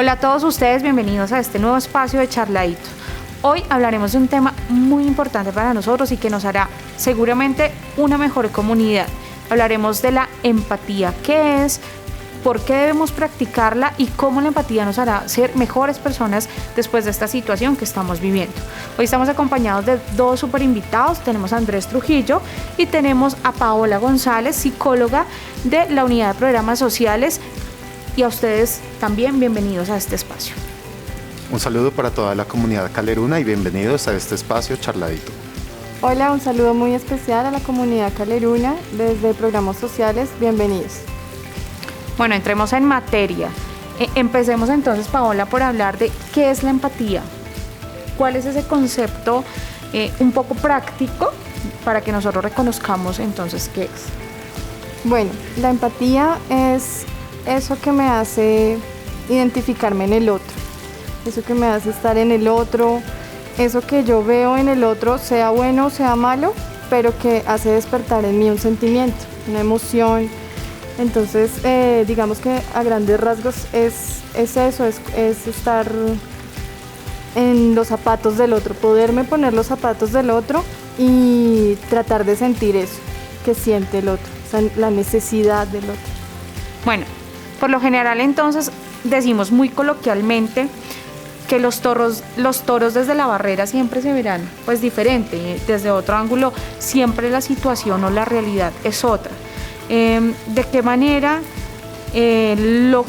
Hola a todos ustedes, bienvenidos a este nuevo espacio de Charladito. Hoy hablaremos de un tema muy importante para nosotros y que nos hará seguramente una mejor comunidad. Hablaremos de la empatía, qué es, por qué debemos practicarla y cómo la empatía nos hará ser mejores personas después de esta situación que estamos viviendo. Hoy estamos acompañados de dos super invitados, tenemos a Andrés Trujillo y tenemos a Paola González, psicóloga de la Unidad de Programas Sociales, y a ustedes también bienvenidos a este espacio. Un saludo para toda la comunidad caleruna y bienvenidos a este espacio Charladito. Hola, un saludo muy especial a la comunidad caleruna desde Programas Sociales, bienvenidos. Bueno, entremos en materia. Empecemos entonces, Paola, por hablar de qué es la empatía. ¿Cuál es ese concepto un poco práctico para que nosotros reconozcamos entonces qué es? Bueno, la empatía es eso que me hace identificarme en el otro, eso que me hace estar en el otro, eso que yo veo en el otro, sea bueno o sea malo, pero que hace despertar en mí un sentimiento, una emoción. Entonces, digamos que a grandes rasgos es eso, es estar en los zapatos del otro, poderme poner los zapatos del otro y tratar de sentir eso que siente el otro, o sea, la necesidad del otro. Bueno, por lo general entonces decimos muy coloquialmente que los toros desde la barrera siempre se verán pues diferente, desde otro ángulo siempre la situación o la realidad es otra. ¿De qué manera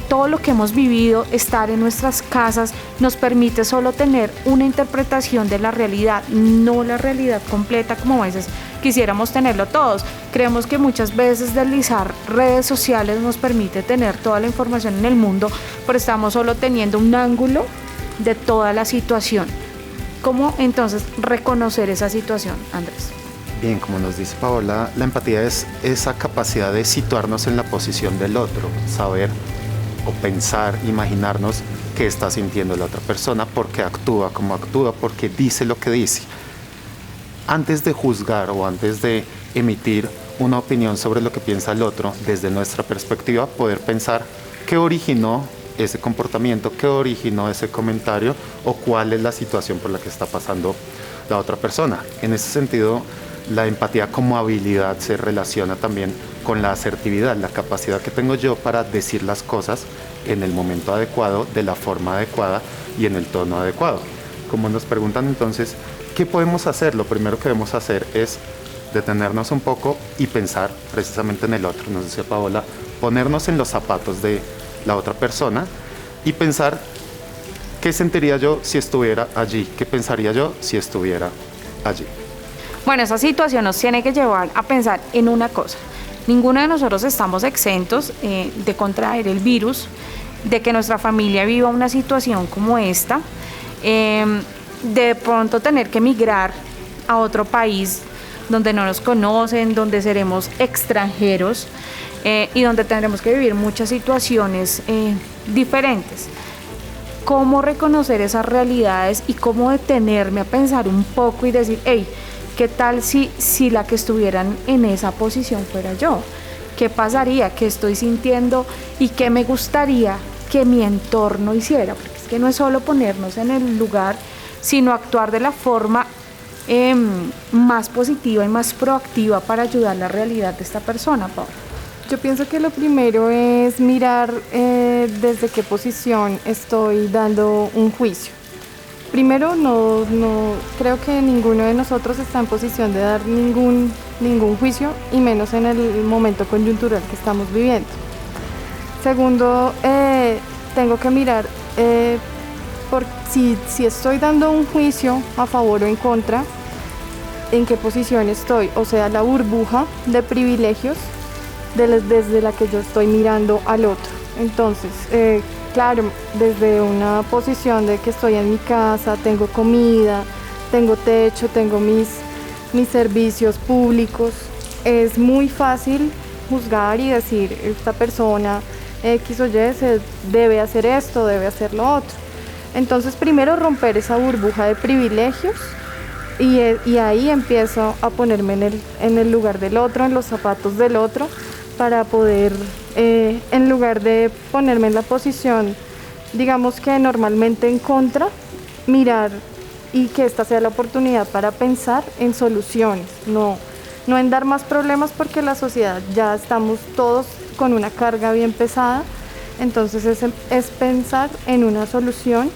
todo lo que hemos vivido, estar en nuestras casas, nos permite solo tener una interpretación de la realidad, no la realidad completa como a veces quisiéramos tenerlo todos? Creemos que muchas veces deslizar redes sociales nos permite tener toda la información en el mundo, pero estamos solo teniendo un ángulo de toda la situación. ¿Cómo entonces reconocer esa situación, Andrés? Bien, como nos dice Paola, la empatía es esa capacidad de situarnos en la posición del otro, saber o pensar, imaginarnos qué está sintiendo la otra persona, por qué actúa como actúa, por qué dice lo que dice. Antes de juzgar o antes de emitir una opinión sobre lo que piensa el otro, desde nuestra perspectiva, poder pensar qué originó ese comportamiento, qué originó ese comentario o cuál es la situación por la que está pasando la otra persona. En ese sentido, la empatía como habilidad se relaciona también con la asertividad, la capacidad que tengo yo para decir las cosas en el momento adecuado, de la forma adecuada y en el tono adecuado. Como nos preguntan entonces, ¿qué podemos hacer? Lo primero que debemos hacer es detenernos un poco y pensar precisamente en el otro. Nos decía Paola, ponernos en los zapatos de la otra persona y pensar qué sentiría yo si estuviera allí, qué pensaría yo si estuviera allí. Bueno, esa situación nos tiene que llevar a pensar en una cosa. Ninguno de nosotros estamos exentos de contraer el virus, de que nuestra familia viva una situación como esta, de pronto tener que emigrar a otro país donde no nos conocen, donde seremos extranjeros y donde tendremos que vivir muchas situaciones diferentes. ¿Cómo reconocer esas realidades y cómo detenerme a pensar un poco y decir, hey, ¿qué tal si la que estuvieran en esa posición fuera yo? ¿Qué pasaría? ¿Qué estoy sintiendo? ¿Y qué me gustaría que mi entorno hiciera? Porque es que no es solo ponernos en el lugar, sino actuar de la forma más positiva y más proactiva para ayudar a la realidad de esta persona, Paula. Yo pienso que lo primero es mirar desde qué posición estoy dando un juicio. Primero, no creo que ninguno de nosotros está en posición de dar ningún juicio, y menos en el momento coyuntural que estamos viviendo. Segundo, tengo que mirar si estoy dando un juicio a favor o en contra, en qué posición estoy, o sea, la burbuja de privilegios desde la que yo estoy mirando al otro. Entonces, claro, desde una posición de que estoy en mi casa, tengo comida, tengo techo, tengo mis servicios públicos, es muy fácil juzgar y decir, esta persona X o Y debe hacer esto, debe hacer lo otro. Entonces, primero romper esa burbuja de privilegios y ahí empiezo a ponerme en el lugar del otro, en los zapatos del otro, para poder, en lugar de ponerme en la posición digamos que normalmente en contra, mirar y que esta sea la oportunidad para pensar en soluciones, no en dar más problemas porque la sociedad ya estamos todos con una carga bien pesada, entonces es pensar en una solución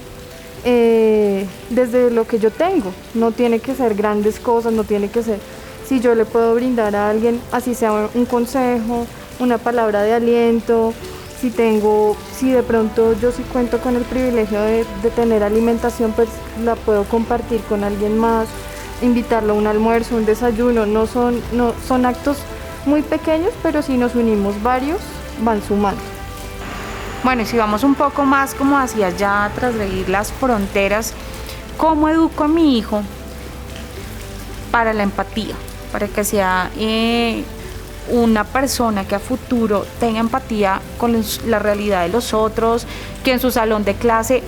desde lo que yo tengo, no tiene que ser grandes cosas, no tiene que ser, si yo le puedo brindar a alguien, así sea un consejo, una palabra de aliento, si de pronto yo sí cuento con el privilegio de tener alimentación, pues la puedo compartir con alguien más, invitarlo a un almuerzo, un desayuno, no son actos muy pequeños, pero si nos unimos varios, van sumando. Bueno, y si vamos un poco más como hacia allá, trasgredir las fronteras, ¿cómo educo a mi hijo para la empatía? Para que sea una persona que a futuro tenga empatía con la realidad de los otros, que en su salón de clase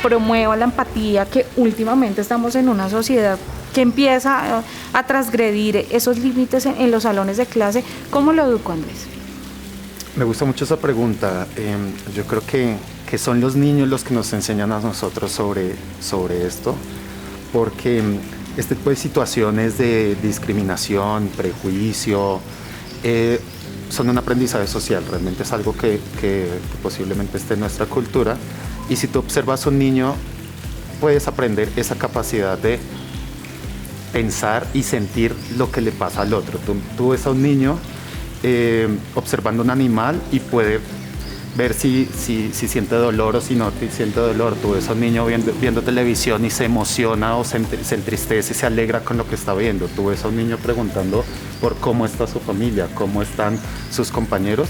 promueva la empatía, que últimamente estamos en una sociedad que empieza a transgredir esos límites en los salones de clase. ¿Cómo lo educo, Andrés? Me gusta mucho esa pregunta. Yo creo que son los niños los que nos enseñan a nosotros sobre esto, porque este tipo de situaciones de discriminación, prejuicio, son un aprendizaje social, realmente es algo que posiblemente esté en nuestra cultura, y si tú observas a un niño puedes aprender esa capacidad de pensar y sentir lo que le pasa al otro. Tú ves a un niño observando un animal y puede ver si siente dolor o si no siente dolor. Tú ves a un niño viendo televisión y se emociona o se entristece y se alegra con lo que está viendo. Tú ves a un niño preguntando por cómo está su familia, cómo están sus compañeros,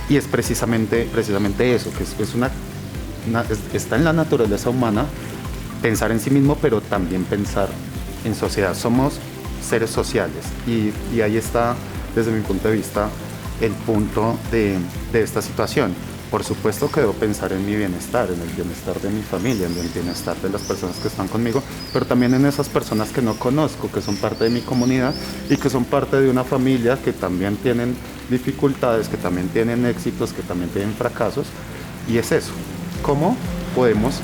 y es precisamente eso, que está en la naturaleza humana pensar en sí mismo, pero también pensar en sociedad. Somos seres sociales y ahí está, desde mi punto de vista, el punto de esta situación. Por supuesto que debo pensar en mi bienestar, en el bienestar de mi familia, en el bienestar de las personas que están conmigo, pero también en esas personas que no conozco, que son parte de mi comunidad y que son parte de una familia que también tienen dificultades, que también tienen éxitos, que también tienen fracasos. Y es eso, ¿cómo podemos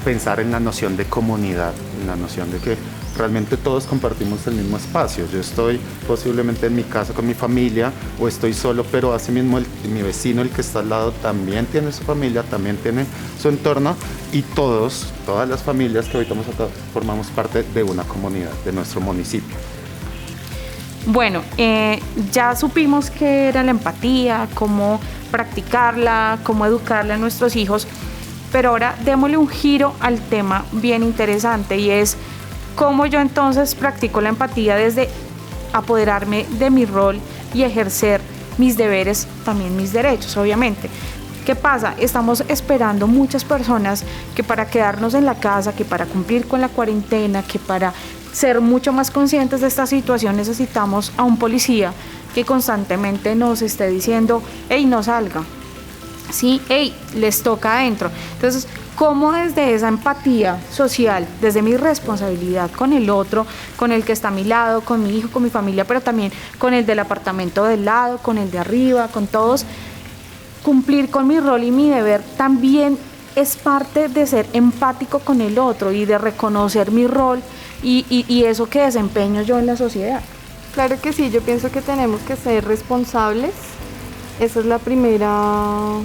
pensar en la noción de comunidad, en la noción de que realmente todos compartimos el mismo espacio? Yo estoy posiblemente en mi casa con mi familia o estoy solo, pero asimismo mi vecino, el que está al lado, también tiene su familia, también tiene su entorno, y todas las familias que habitamos acá formamos parte de una comunidad, de nuestro municipio. Bueno, ya supimos qué era la empatía, cómo practicarla, cómo educarla a nuestros hijos, pero ahora démosle un giro al tema bien interesante, y es cómo yo entonces practico la empatía desde apoderarme de mi rol y ejercer mis deberes, también mis derechos, obviamente. ¿Qué pasa? Estamos esperando muchas personas que para quedarnos en la casa, que para cumplir con la cuarentena, que para ser mucho más conscientes de esta situación necesitamos a un policía que constantemente nos esté diciendo: hey, no salga, sí, hey, les toca adentro. Entonces, ¿cómo desde esa empatía social, desde mi responsabilidad con el otro, con el que está a mi lado, con mi hijo, con mi familia, pero también con el del apartamento del lado, con el de arriba, con todos, cumplir con mi rol y mi deber también es parte de ser empático con el otro y de reconocer mi rol y eso que desempeño yo en la sociedad? Claro que sí, yo pienso que tenemos que ser responsables. Esa es lo primero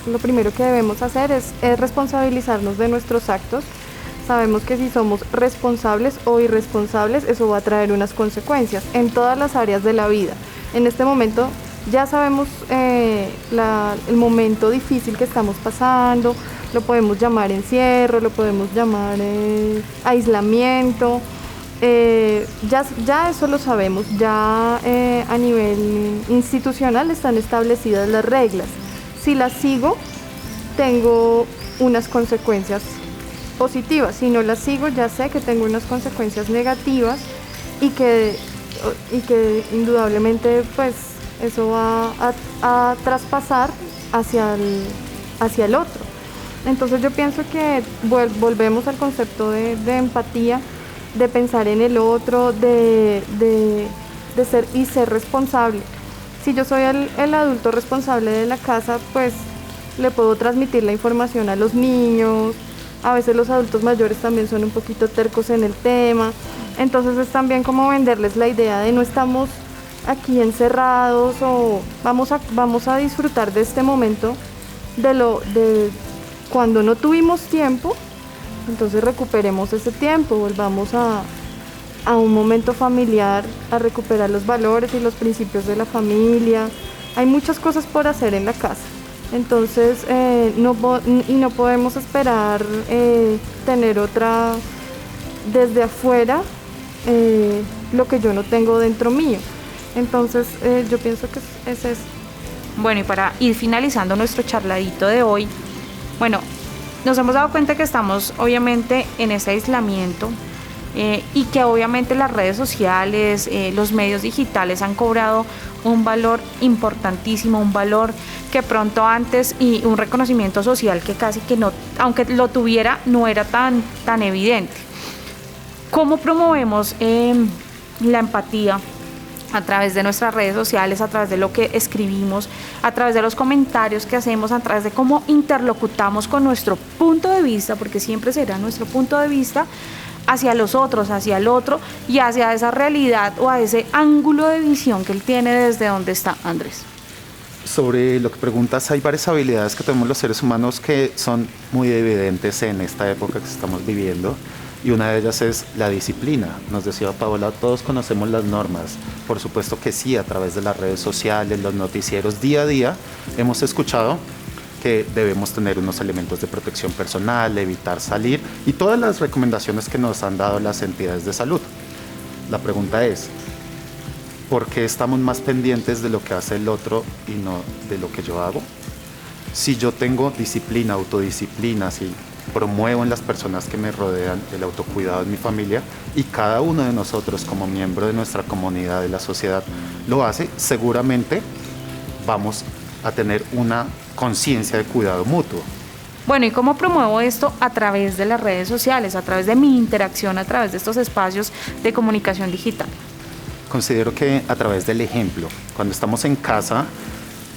que debemos hacer es responsabilizarnos de nuestros actos. Sabemos que si somos responsables o irresponsables, eso va a traer unas consecuencias en todas las áreas de la vida. En este momento ya sabemos el momento difícil que estamos pasando, lo podemos llamar encierro, lo podemos llamar aislamiento. Ya eso lo sabemos, ya a nivel institucional están establecidas las reglas. Si las sigo, tengo unas consecuencias positivas. Si no las sigo, ya sé que tengo unas consecuencias negativas y que indudablemente pues eso va a traspasar hacia el otro. Entonces yo pienso que volvemos al concepto de empatía, de pensar en el otro, de ser responsable. Si yo soy el adulto responsable de la casa, pues le puedo transmitir la información a los niños. A veces los adultos mayores también son un poquito tercos en el tema. Entonces es también como venderles la idea de no estamos aquí encerrados o vamos a disfrutar de este momento de cuando no tuvimos tiempo, entonces recuperemos ese tiempo, volvamos a un momento familiar, a recuperar los valores y los principios de la familia. Hay muchas cosas por hacer en la casa. Entonces no podemos esperar tener otra desde afuera lo que yo no tengo dentro mío. Entonces yo pienso que es eso. Bueno, y para ir finalizando nuestro charladito de hoy, bueno, nos hemos dado cuenta que estamos obviamente en ese aislamiento y que obviamente las redes sociales, los medios digitales han cobrado un valor importantísimo, un valor que pronto antes y un reconocimiento social que casi que no, aunque lo tuviera, no era tan evidente. ¿Cómo promovemos la empatía a través de nuestras redes sociales, a través de lo que escribimos, a través de los comentarios que hacemos, a través de cómo interlocutamos con nuestro punto de vista, porque siempre será nuestro punto de vista, hacia los otros, hacia el otro y hacia esa realidad o a ese ángulo de visión que él tiene desde donde está Andrés? Sobre lo que preguntas, hay varias habilidades que tenemos los seres humanos que son muy evidentes en esta época que estamos viviendo, y una de ellas es la disciplina. Nos decía Paola, todos conocemos las normas, por supuesto que sí, a través de las redes sociales, los noticieros, día a día hemos escuchado que debemos tener unos elementos de protección personal, evitar salir y todas las recomendaciones que nos han dado las entidades de salud. La pregunta es, ¿por qué estamos más pendientes de lo que hace el otro y no de lo que yo hago? Si yo tengo disciplina, autodisciplina, si promuevo en las personas que me rodean el autocuidado en mi familia y cada uno de nosotros como miembro de nuestra comunidad, de la sociedad, lo hace, seguramente vamos a tener una conciencia de cuidado mutuo. Bueno, ¿y cómo promuevo esto? A través de las redes sociales, a través de mi interacción, a través de estos espacios de comunicación digital. Considero que a través del ejemplo, cuando estamos en casa,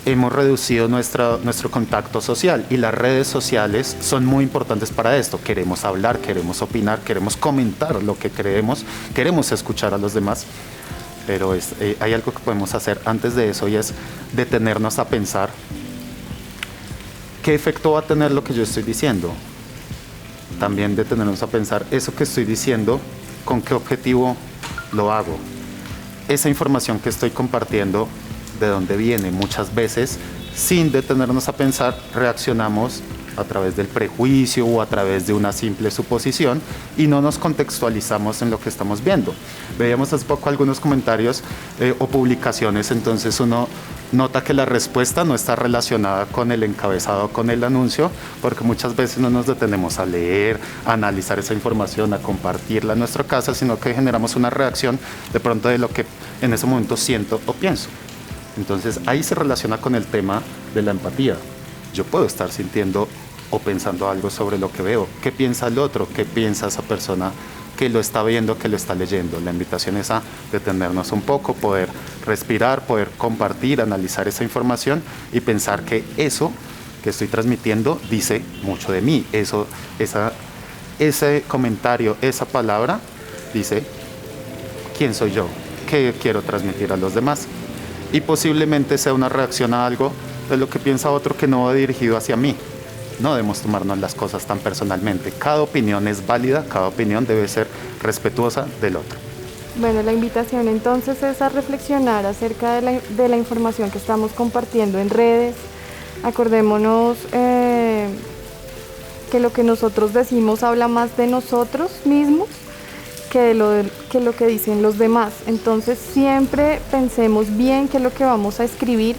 hemos reducido nuestro contacto social y las redes sociales son muy importantes para esto. Queremos hablar, queremos opinar, queremos comentar lo que creemos, queremos escuchar a los demás, pero hay algo que podemos hacer antes de eso y es detenernos a pensar qué efecto va a tener lo que yo estoy diciendo. También detenernos a pensar eso que estoy diciendo, con qué objetivo lo hago. Esa información que estoy compartiendo, de dónde viene. Muchas veces, sin detenernos a pensar, reaccionamos a través del prejuicio o a través de una simple suposición y no nos contextualizamos en lo que estamos viendo. Veíamos hace poco algunos comentarios o publicaciones, entonces uno nota que la respuesta no está relacionada con el encabezado, con el anuncio, porque muchas veces no nos detenemos a leer, a analizar esa información, a compartirla en nuestra casa, sino que generamos una reacción de pronto de lo que en ese momento siento o pienso. Entonces ahí se relaciona con el tema de la empatía. Yo puedo estar sintiendo o pensando algo sobre lo que veo. ¿Qué piensa el otro? ¿Qué piensa esa persona que lo está viendo, que lo está leyendo? La invitación es a detenernos un poco, poder respirar, poder compartir, analizar esa información y pensar que eso que estoy transmitiendo dice mucho de mí. Ese comentario, esa palabra dice quién soy yo, qué quiero transmitir a los demás. Y posiblemente sea una reacción a algo de lo que piensa otro que no va dirigido hacia mí. No debemos tomarnos las cosas tan personalmente. Cada opinión es válida, cada opinión debe ser respetuosa del otro. Bueno, la invitación entonces es a reflexionar acerca de la información que estamos compartiendo en redes. Acordémonos que lo que nosotros decimos habla más de nosotros mismos que lo que dicen los demás. Entonces siempre pensemos bien qué es lo que vamos a escribir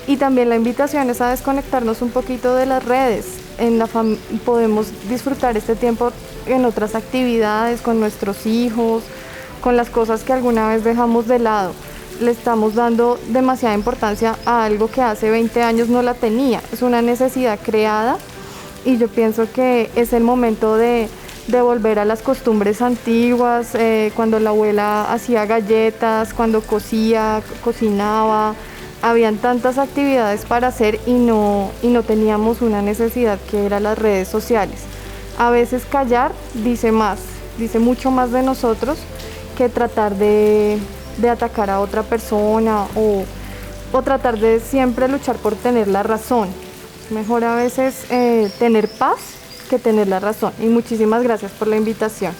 y también la invitación es a desconectarnos un poquito de las redes. Podemos disfrutar este tiempo en otras actividades, con nuestros hijos, con las cosas que alguna vez dejamos de lado. Le estamos dando demasiada importancia a algo que hace 20 años no la tenía. Es una necesidad creada y yo pienso que es el momento de volver a las costumbres antiguas, cuando la abuela hacía galletas, cuando cocinaba, habían tantas actividades para hacer y no teníamos una necesidad que era las redes sociales. A veces callar dice más, dice mucho más de nosotros que tratar de atacar a otra persona o tratar de siempre luchar por tener la razón. Mejor a veces tener paz que tener la razón. Y muchísimas gracias por la invitación.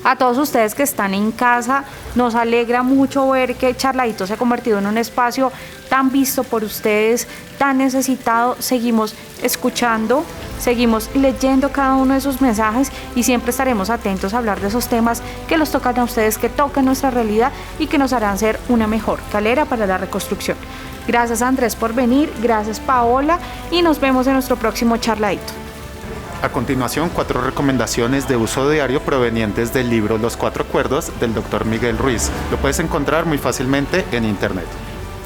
A todos ustedes que están en casa, nos alegra mucho ver que Charladito se ha convertido en un espacio tan visto por ustedes, tan necesitado. Seguimos escuchando, seguimos leyendo cada uno de sus mensajes y siempre estaremos atentos a hablar de esos temas que los tocan a ustedes, que tocan nuestra realidad y que nos harán ser una mejor calera para la reconstrucción. Gracias, Andrés, por venir, gracias, Paola, y nos vemos en nuestro próximo Charladito. A continuación, 4 recomendaciones de uso diario provenientes del libro Los 4 Acuerdos del Dr. Miguel Ruiz. Lo puedes encontrar muy fácilmente en internet.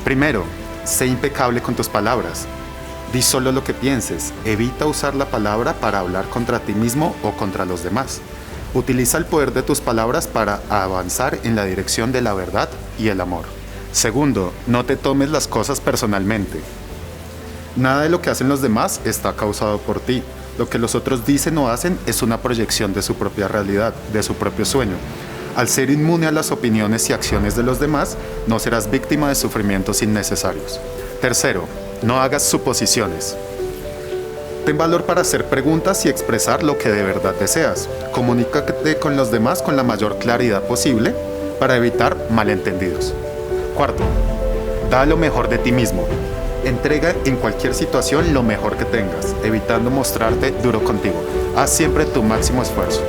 Primero, sé impecable con tus palabras. Di solo lo que pienses. Evita usar la palabra para hablar contra ti mismo o contra los demás. Utiliza el poder de tus palabras para avanzar en la dirección de la verdad y el amor. Segundo, no te tomes las cosas personalmente. Nada de lo que hacen los demás está causado por ti. Lo que los otros dicen o hacen es una proyección de su propia realidad, de su propio sueño. Al ser inmune a las opiniones y acciones de los demás, no serás víctima de sufrimientos innecesarios. Tercero, no hagas suposiciones. Ten valor para hacer preguntas y expresar lo que de verdad deseas. Comunícate con los demás con la mayor claridad posible para evitar malentendidos. Cuarto, da lo mejor de ti mismo. Entrega en cualquier situación lo mejor que tengas, evitando mostrarte duro contigo. Haz siempre tu máximo esfuerzo.